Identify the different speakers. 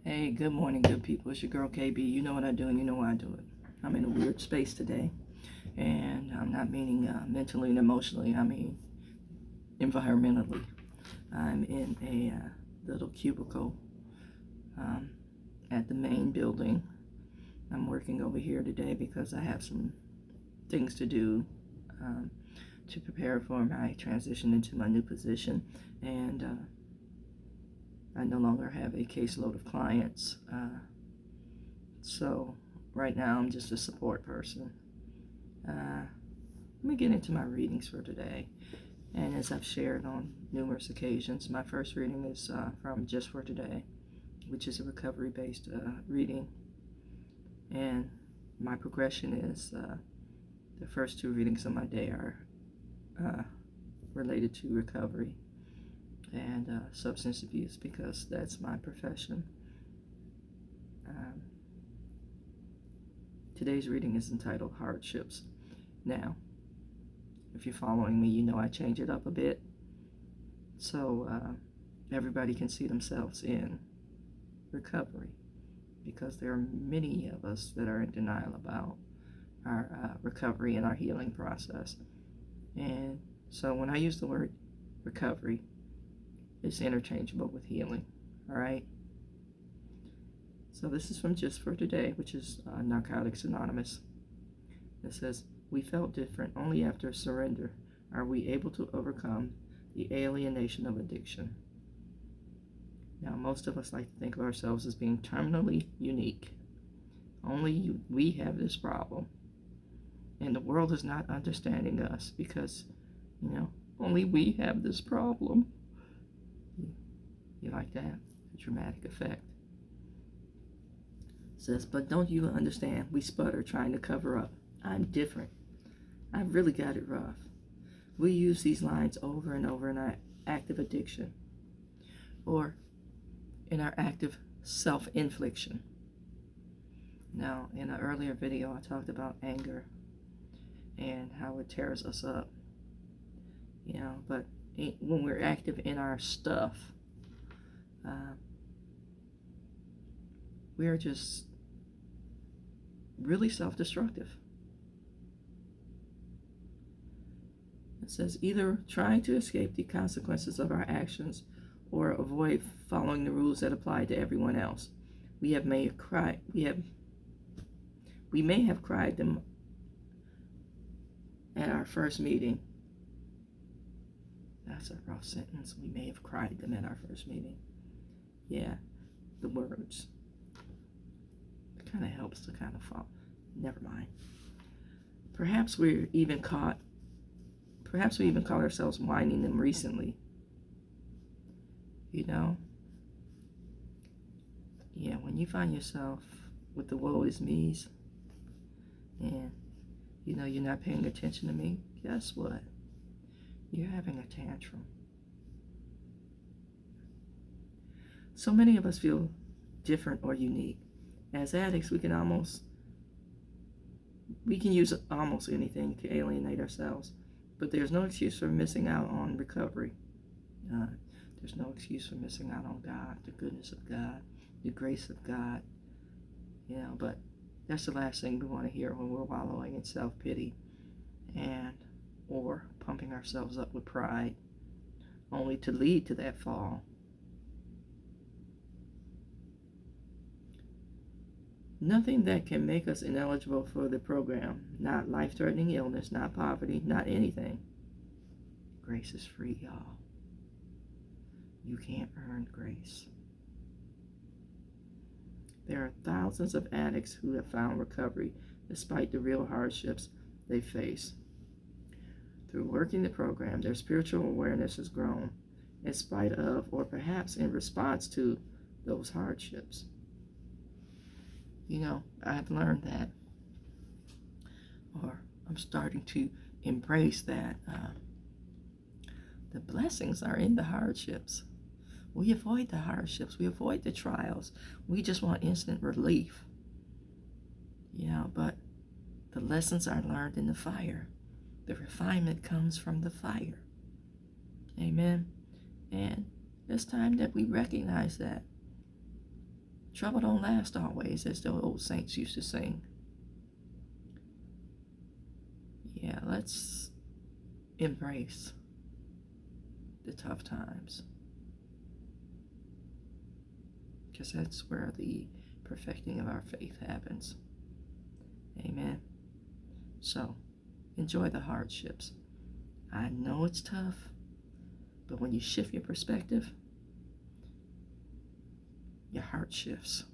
Speaker 1: Hey, good morning, good people. It's your girl KB. You know what I do and you know why I do it. I'm in a weird space today, and I'm not meaning mentally and emotionally, I mean environmentally. I'm in a little cubicle um, at the main building. I'm working over here today because I have some things to do um, to prepare for my transition into my new position, and I no longer have a caseload of clients. So right now I'm just a support person. Let me get into my readings for today. And as I've shared on numerous occasions, my first reading is from Just for Today, which is a recovery-based reading. And my progression is the first two readings of my day are related to recovery and substance abuse because that's my profession. Today's reading is entitled Hardships. Now, if you're following me, you know I change it up a bit so everybody can see themselves in recovery, because there are many of us that are in denial about our recovery and our healing process. And so when I use the word recovery, it's interchangeable with healing, all right? So this is from Just for Today, which is Narcotics Anonymous. It says, "We felt different. Only after surrender are we able to overcome the alienation of addiction." Now, most of us like to think of ourselves as being terminally unique. Only we have this problem. And the world is not understanding us because, only we have this problem. You like that? A dramatic effect. It says, "But don't you understand? We sputter trying to cover up. I'm different. I've really got it rough." We use these lines over and over in our active addiction or in our active self-infliction. Now, in an earlier video, I talked about anger and how it tears us up, but when we're active in our stuff, we're just really self-destructive. It says, either trying to escape the consequences of our actions or avoid following the rules that apply to everyone else. We may have cried them at our first meeting. That's a rough sentence. We may have cried them at our first meeting. Yeah, the words. It kind of helps to kind of fall. Never mind. Perhaps we even caught ourselves whining them recently. Yeah, when you find yourself with the woe is me's and you're not paying attention to me, guess what? You're having a tantrum. So many of us feel different or unique. As addicts, we can use almost anything to alienate ourselves, but there's no excuse for missing out on recovery. There's no excuse for missing out on God, the goodness of God, the grace of God. But that's the last thing we want to hear when we're wallowing in self-pity or pumping ourselves up with pride, only to lead to that fall. Nothing that can make us ineligible for the program. Not life-threatening illness, not poverty, not anything. Grace is free, y'all. You can't earn grace. There are thousands of addicts who have found recovery despite the real hardships they face. Through working the program, their spiritual awareness has grown in spite of, or perhaps in response to, those hardships. I've learned that, or I'm starting to embrace that the blessings are in the hardships. We avoid the hardships. We avoid the trials. We just want instant relief. But the lessons are learned in the fire. The refinement comes from the fire. Amen. And it's time that we recognize that. Trouble don't last always, as the old saints used to sing. Yeah, let's embrace the tough times, because that's where the perfecting of our faith happens. Amen. So, enjoy the hardships. I know it's tough, but when you shift your perspective, your heart shifts.